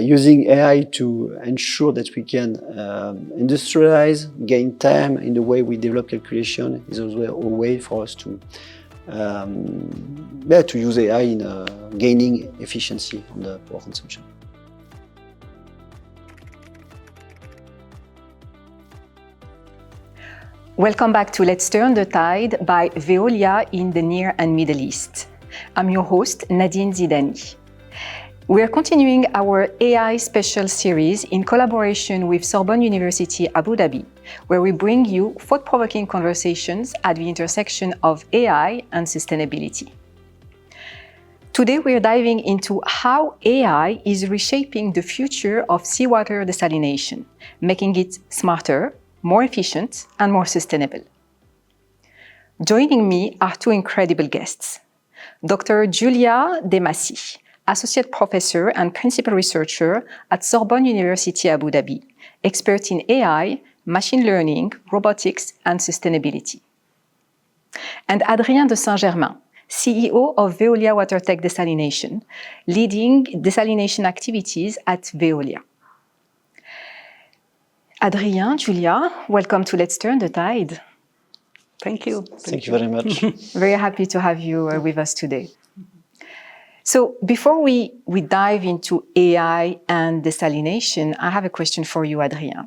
using AI to ensure that we can industrialize, gain time in the way we develop calculation is also a way for us to use AI in gaining efficiency on the power consumption. Welcome back to Let's Turn the Tide by Veolia in the Near and Middle East. I'm your host, Nadine Zidani. We are continuing our AI special series in collaboration with Sorbonne University Abu Dhabi, where we bring you thought-provoking conversations at the intersection of AI and sustainability. Today, we are diving into how AI is reshaping the future of seawater desalination, making it smarter, more efficient, and more sustainable. Joining me are two incredible guests. Dr. Giulia De Masi, Associate Professor and Principal Researcher at Sorbonne University Abu Dhabi, expert in AI, machine learning, robotics, and sustainability. And Adrien de Saint-Germain, CEO of Veolia Water Tech Desalination, leading desalination activities at Veolia. Adrien, Giulia, welcome to Let's Turn the Tide. Thank you. Thank you very much. Very happy to have you with us today. So before we dive into AI and desalination, I have a question for you, Adrien.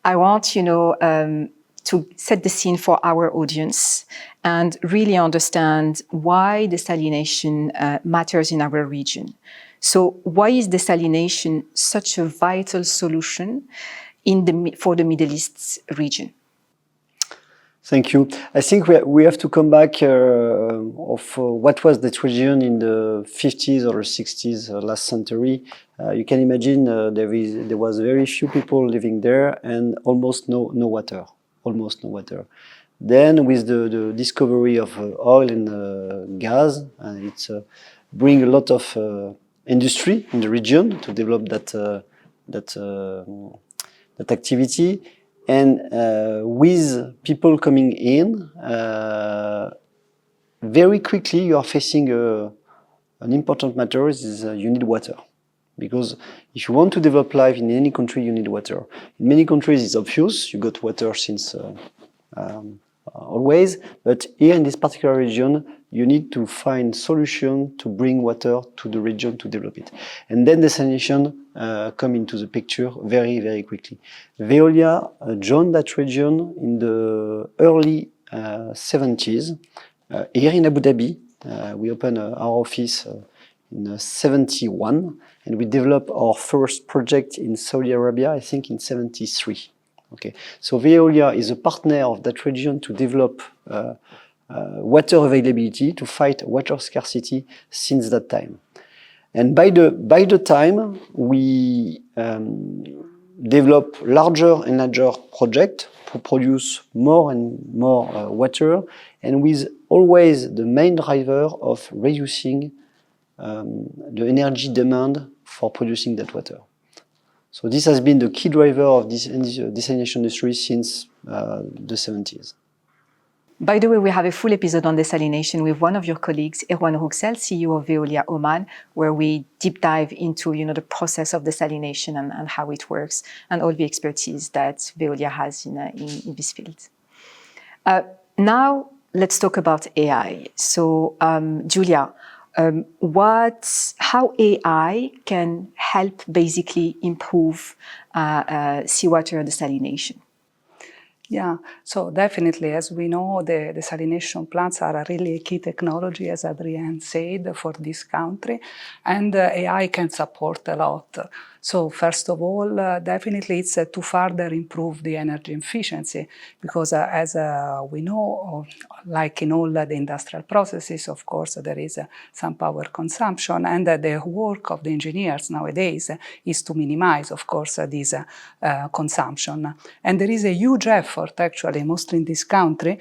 I want, to set the scene for our audience and really understand why desalination matters in our region. So why is desalination such a vital solution for the Middle East region? Thank you. I think we have to come back of what was that region in the 50s or 60s last century. You can imagine there was very few people living there and almost no water. Then with the discovery of oil and gas, it bring a lot of industry in the region to develop that activity. And with people coming in, very quickly you are facing an important matter is you need water. Because if you want to develop life in any country, you need water. In many countries it's obvious, you got water since always, but here in this particular region, you need to find solution to bring water to the region to develop it. And then desalination come into the picture very, very quickly. Veolia joined that region in the early 70s. Here in Abu Dhabi, we opened our office in 71, and we developed our first project in Saudi Arabia, I think in 73. Okay, so Veolia is a partner of that region to develop water availability, to fight water scarcity since that time. And by the time we develop larger and larger projects to produce more and more water, and with always the main driver of reducing the energy demand for producing that water. So this has been the key driver of this desalination industry since the 70s. By the way, we have a full episode on desalination with one of your colleagues, Erwan Rouxel, CEO of Veolia Oman, where we deep dive into the process of desalination and how it works and all the expertise that Veolia has in this field. Now, let's talk about AI. So, Giulia, how AI can help basically improve seawater desalination? Yeah, so definitely, as we know, the desalination plants are a really key technology, as Adrien said, for this country, and AI can support a lot. So first of all, definitely it's to further improve the energy efficiency, because as we know, like in all the industrial processes, of course, there is some power consumption, and the work of the engineers nowadays is to minimize, of course, this consumption. And there is a huge effort effort, actually, mostly in this country,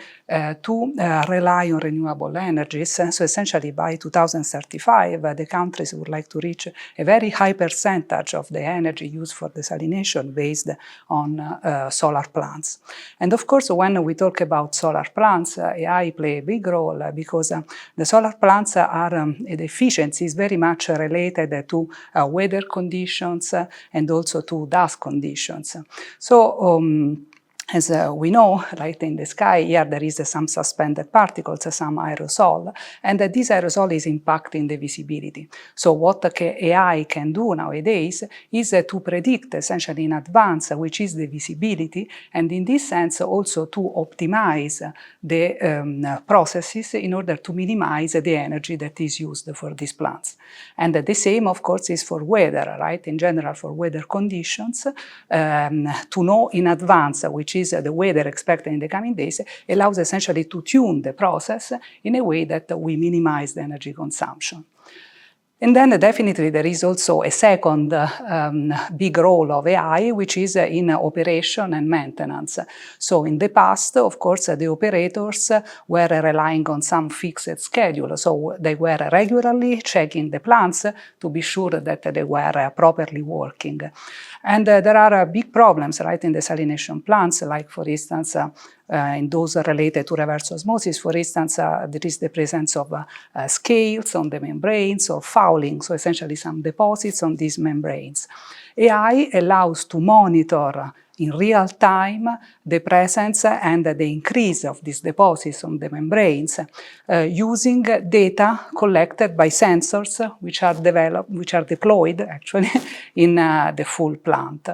to rely on renewable energies. So essentially, by 2035, the countries would like to reach a very high percentage of the energy used for desalination based on solar plants. And of course, when we talk about solar plants, AI play a big role because the solar plants are, the efficiency is very much related to weather conditions and also to dust conditions. So as we know, right in the sky, here there is some suspended particles, some aerosol, and this aerosol is impacting the visibility. So what AI can do nowadays is to predict essentially in advance which is the visibility, and in this sense also to optimize the processes in order to minimize the energy that is used for these plants. And the same, of course, is for weather, right? In general, for weather conditions, to know in advance which is the weather expected in the coming days allows essentially to tune the process in a way that we minimize the energy consumption. And then definitely there is also a second big role of AI, which is in operation and maintenance. So in the past, of course, the operators were relying on some fixed schedule. So they were regularly checking the plants to be sure that they were properly working. And there are big problems, right, in desalination plants, like, for instance, in those related to reverse osmosis, for instance, there is the presence of scales on the membranes or fouling, so essentially some deposits on these membranes. AI allows to monitor in real time the presence and the increase of these deposits on the membranes using data collected by sensors which are deployed actually in the full plant.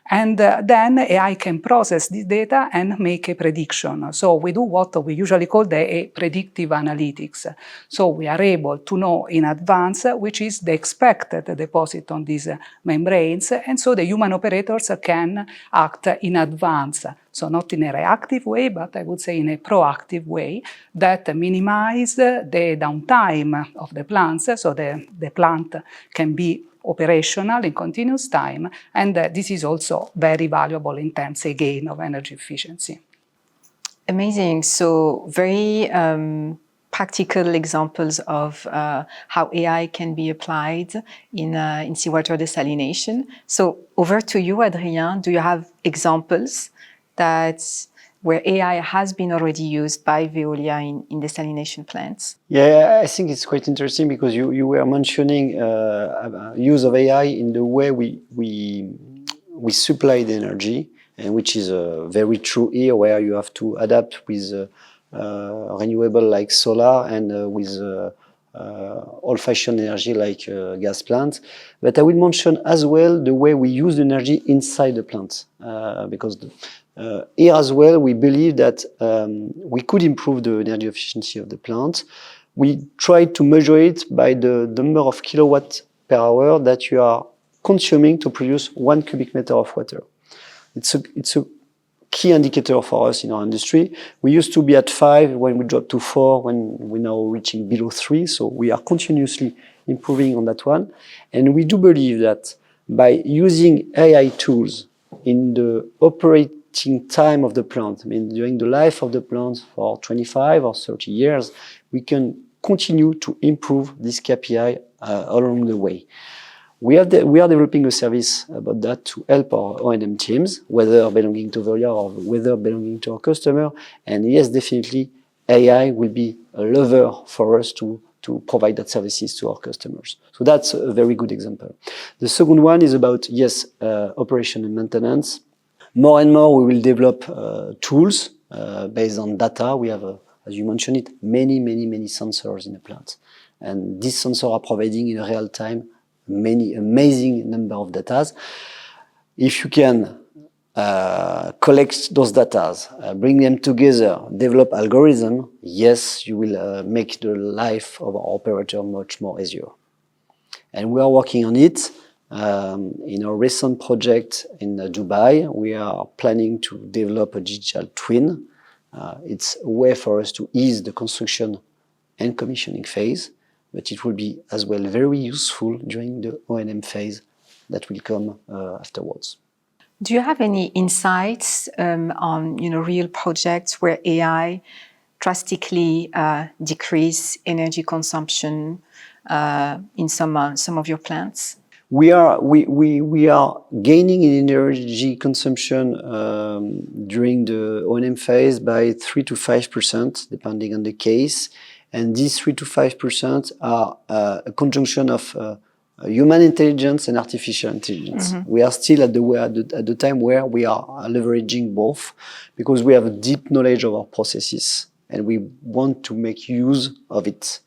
And then AI can process this data and make a prediction. So we do what we usually call a predictive analytics. So we are able to know in advance which is the expected deposit on these membranes, and so the human operators can act in advance. So not in a reactive way, but I would say in a proactive way that minimize the downtime of the plants, so the plant can be operational in continuous time, and this is also very valuable in terms, again, of energy efficiency. Amazing. So very practical examples of how AI can be applied in seawater desalination. So over to you, Adrien. Do you have examples where AI has been already used by Veolia in desalination plants? Yeah, I think it's quite interesting because you were mentioning use of AI in the way we supply the energy, and which is very true here, where you have to adapt with renewable like solar and with old-fashioned energy like gas plants. But I will mention as well the way we use the energy inside the plant, because here as well we believe that we could improve the energy efficiency of the plant. We try to measure it by the number of kilowatt per hour that you are consuming to produce 1 cubic meter of water. It's a key indicator for us in our industry. We used to be at 5 when we dropped to 4, when we're now reaching below 3. So we are continuously improving on that one. And we do believe that by using AI tools in the operating time of the plant, I mean during the life of the plant for 25 or 30 years, we can continue to improve this KPI along the way. We are developing a service about that to help our O&M teams, whether belonging to Veolia or whether belonging to our customer. And yes, definitely, AI will be a lever for us to provide that services to our customers. So that's a very good example. The second one is about, yes, operation and maintenance. More and more, we will develop tools based on data. We have, as you mentioned it, many sensors in the plant. And these sensors are providing in real time many amazing number of data. If you can collect those data, bring them together, develop algorithm, yes, you will make the life of our operator much more easier. And we are working on it. In our recent project in Dubai, we are planning to develop a digital twin. It's a way for us to ease the construction and commissioning phase, but it will be as well very useful during the O&M phase that will come afterwards. Do you have any insights on real projects where AI drastically decrease energy consumption in some of your plants? We are gaining in energy consumption during the O&M phase by 3 to 5%, depending on the case. And these 3 to 5% are a conjunction of human intelligence and artificial intelligence. Mm-hmm. We are still at the time where we are leveraging both, because we have a deep knowledge of our processes and we want to make use of it.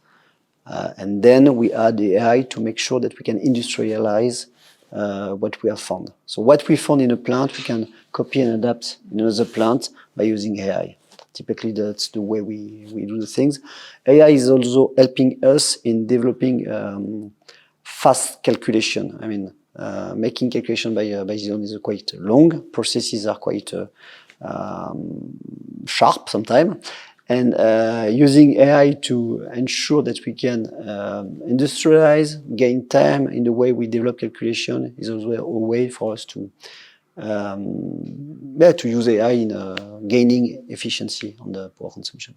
And then we add the AI to make sure that we can industrialize what we have found. So what we found in a plant, we can copy and adapt in another plant by using AI. Typically, that's the way we do the things. AI is also helping us in developing fast calculation. I mean, making calculation by zone is quite long. Processes are quite sharp sometimes. And using AI to ensure that we can industrialize, gain time in the way we develop calculation is also a way for us to use AI in gaining efficiency on the power consumption.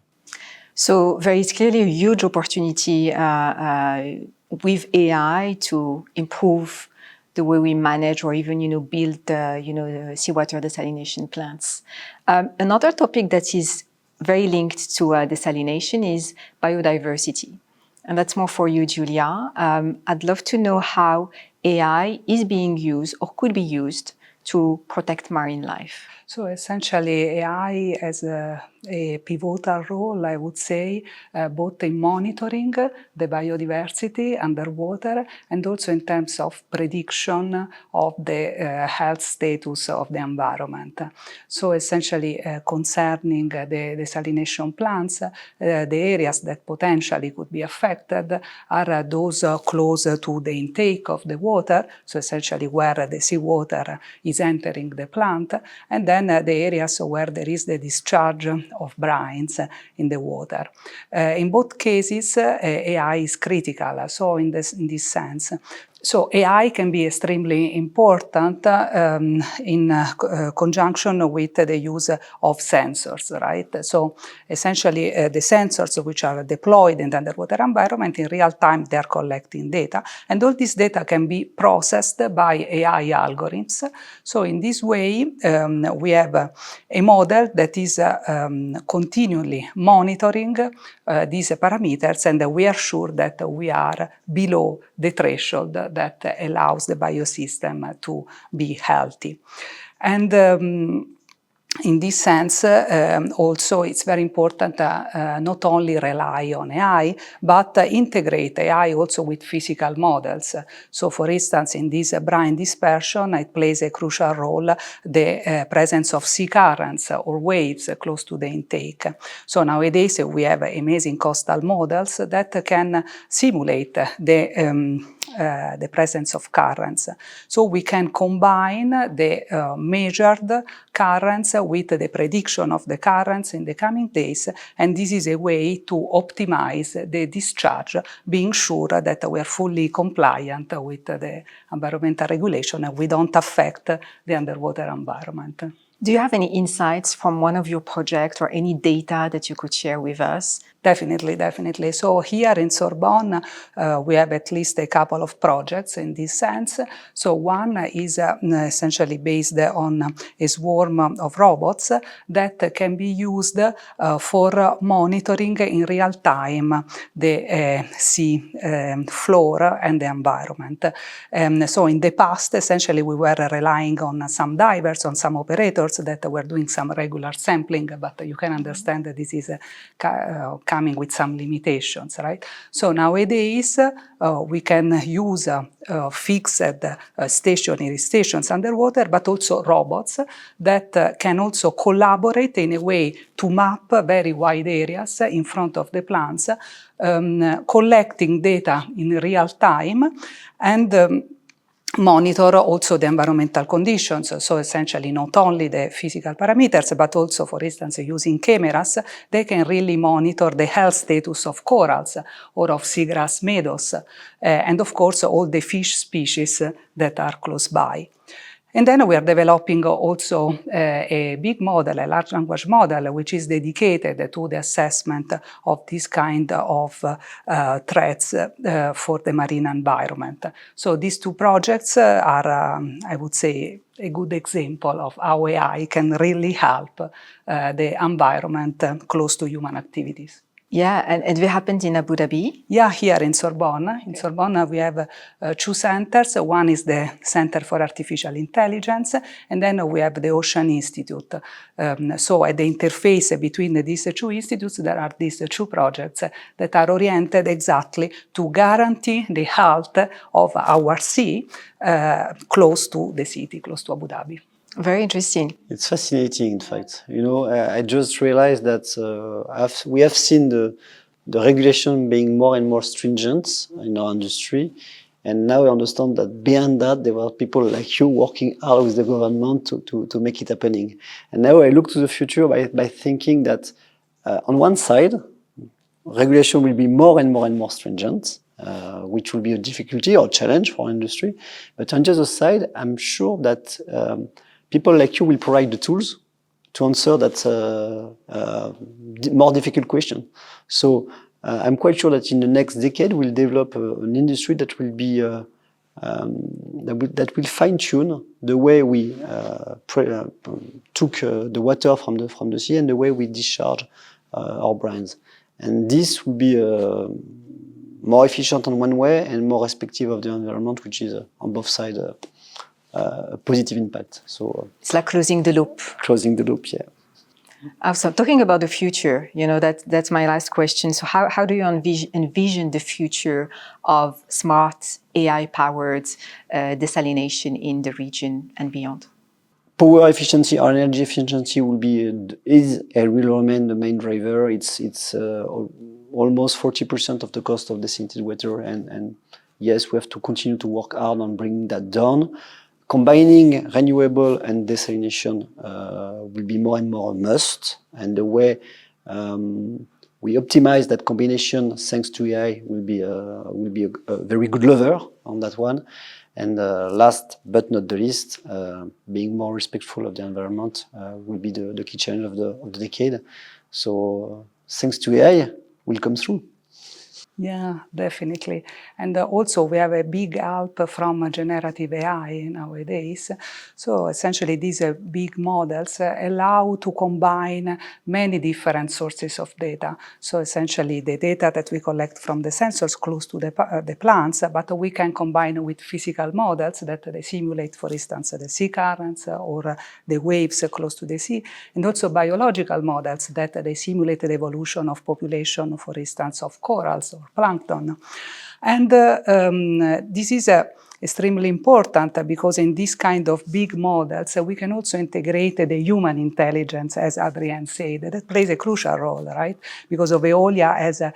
So there is clearly a huge opportunity with AI to improve the way we manage or even build the seawater desalination plants. Another topic that is very linked to desalination is biodiversity. And that's more for you, Giulia. I'd love to know how AI is being used or could be used to protect marine life. So essentially, AI has a pivotal role, I would say, both in monitoring the biodiversity underwater and also in terms of prediction of the health status of the environment. So essentially, concerning the desalination plants, the areas that potentially could be affected are those close to the intake of the water, so essentially where the seawater is entering the plant, and then the areas where there is the discharge of brines in the water. In both cases, AI is critical, so in this sense. So AI can be extremely important in conjunction with the use of sensors, right? So essentially the sensors which are deployed in the underwater environment, in real time they are collecting data, and all this data can be processed by AI algorithms. So in this way we have a model that is continually monitoring these parameters, and we are sure that we are below the threshold that allows the biosystem to be healthy. And in this sense, also it's very important not only rely on AI, but integrate AI also with physical models. So for instance, in this brine dispersion, it plays a crucial role the presence of sea currents or waves close to the intake. So nowadays we have amazing coastal models that can simulate the presence of currents. So we can combine the measured currents with the prediction of the currents in the coming days, and this is a way to optimize the discharge, being sure that we are fully compliant with the environmental regulation and we don't affect the underwater environment. Do you have any insights from one of your projects or any data that you could share with us? Definitely, definitely. So here in Sorbonne, we have at least a couple of projects in this sense. So one is essentially based on a swarm of robots that can be used for monitoring in real time the sea floor and the environment. So in the past, essentially, we were relying on some divers, on some operators that were doing some regular sampling, but you can understand that this is coming with some limitations, right? So nowadays, we can use fixed stationary stations underwater, but also robots that can also collaborate in a way to map very wide areas in front of the plants, collecting data in real time and monitor also the environmental conditions. So essentially not only the physical parameters, but also, for instance, using cameras, they can really monitor the health status of corals or of seagrass meadows, and of course all the fish species that are close by. And then we are developing also a big model, a large language model, which is dedicated to the assessment of this kind of threats for the marine environment. So these two projects are, I would say, a good example of how AI can really help the environment close to human activities. Yeah, and they happened in Abu Dhabi? Yeah, here in Sorbonne. In Sorbonne, we have two centers. One is the Center for Artificial Intelligence, and then we have the Ocean Institute. So at the interface between these two institutes, there are these two projects that are oriented exactly to guarantee the health of our sea close to the city, close to Abu Dhabi. Very interesting. It's fascinating, in fact. You know, I just realized that we have seen the regulation being more and more stringent in our industry. And now I understand that beyond that, there were people like you working hard with the government to make it happening. And now I look to the future by thinking that on one side, regulation will be more and more and more stringent, which will be a difficulty or challenge for industry. But on the other side, I'm sure that people like you will provide the tools to answer that more difficult question. So I'm quite sure that in the next decade we'll develop an industry that will be that will fine-tune the way we took the water from the sea and the way we discharge our brines. And this will be more efficient on one way and more respective of the environment, which is on both sides. A positive impact. So it's like closing the loop. Closing the loop, yeah. Awesome. Talking about the future, you know, that's my last question. So how do you envision the future of smart AI-powered desalination in the region and beyond? Power efficiency or energy efficiency is a real remain the main driver. It's almost 40% of the cost of desalinated water, and yes, we have to continue to work hard on bringing that down. Combining renewable and desalination will be more and more a must, and the way we optimize that combination thanks to AI will be a very good lever on that one. And last but not the least, being more respectful of the environment will be the key challenge of the decade. So thanks to AI, will come through. Yeah, definitely. And also we have a big help from generative AI nowadays. So essentially these big models allow to combine many different sources of data. So essentially the data that we collect from the sensors close to the plants, but we can combine with physical models that they simulate, for instance, the sea currents or the waves close to the sea, and also biological models that they simulate the evolution of population, for instance, of corals or plankton. And this is extremely important because in this kind of big models, we can also integrate the human intelligence, as Adrien said. That plays a crucial role, right? Because Veolia has a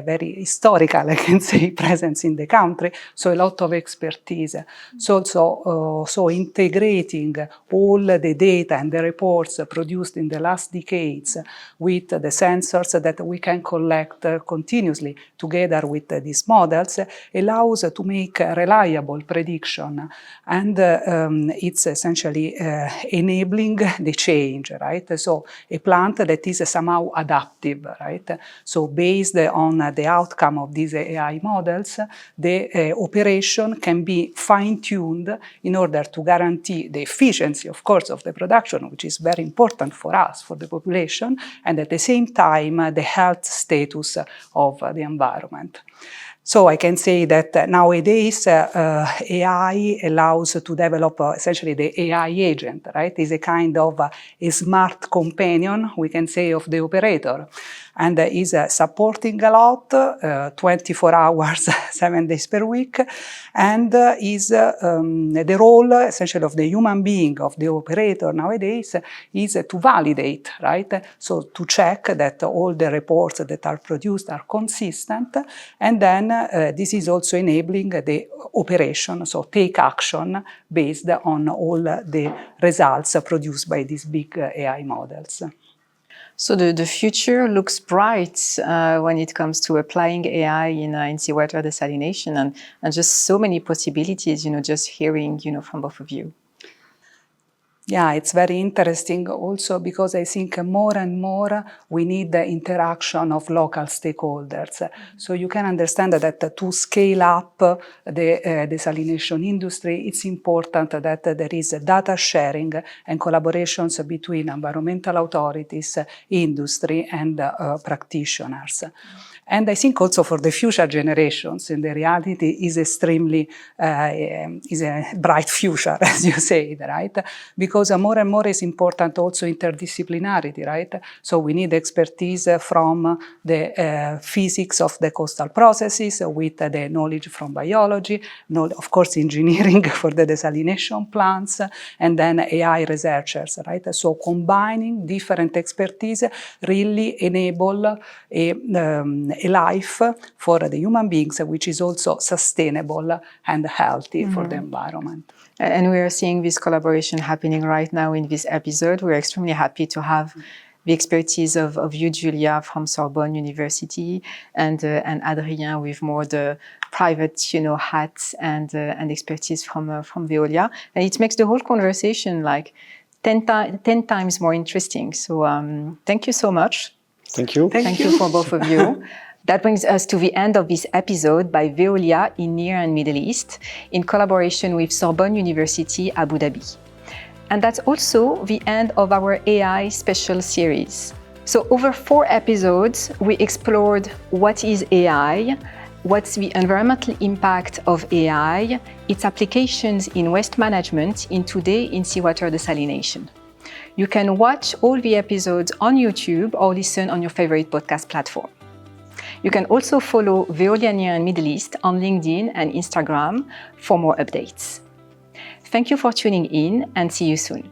very historical, I can say, presence in the country, so a lot of expertise. So integrating all the data and the reports produced in the last decades with the sensors that we can collect continuously together with these models allows to make reliable prediction, and it's essentially enabling the change, right? So a plant that is somehow adaptive, right? So based on the outcome of these AI models, the operation can be fine-tuned in order to guarantee the efficiency, of course, of the production, which is very important for us, for the population, and at the same time, the health status of the environment. So I can say that nowadays AI allows to develop essentially the AI agent, right? It's a kind of a smart companion, we can say, of the operator, and is supporting a lot, 24 hours, 7 days per week, and is the role essentially of the human being, of the operator nowadays, is to validate, right? So to check that all the reports that are produced are consistent, and then this is also enabling the operation, so take action based on all the results produced by these big AI models. So the future looks bright when it comes to applying AI in seawater desalination, and just so many possibilities, just hearing, from both of you. Yeah, it's very interesting also because I think more and more we need the interaction of local stakeholders. So you can understand that to scale up the desalination industry, it's important that there is data sharing and collaborations between environmental authorities, industry, and practitioners. And I think also for the future generations, and the reality is extremely, is a bright future, as you said, right? Because more and more is important also interdisciplinarity, right? So we need expertise from the physics of the coastal processes with the knowledge from biology, of course engineering for the desalination plants, and then AI researchers, right? So combining different expertise really enable a life for the human beings, which is also sustainable and healthy for the environment. And we are seeing this collaboration happening right now in this episode. We're extremely happy to have the expertise of you, Giulia, from Sorbonne University, and Adrien with more the private, hats and expertise from Veolia. And it makes the whole conversation like 10 times more interesting. So thank you so much. Thank you. Thank you for both of you. That brings us to the end of this episode by Veolia in Near and Middle East in collaboration with Sorbonne University Abu Dhabi. And that's also the end of our AI special series. So over 4 episodes, we explored what is AI, what's the environmental impact of AI, its applications in waste management, and today in seawater desalination. You can watch all the episodes on YouTube or listen on your favorite podcast platform. You can also follow Veolia Near and Middle East on LinkedIn and Instagram for more updates. Thank you for tuning in and see you soon.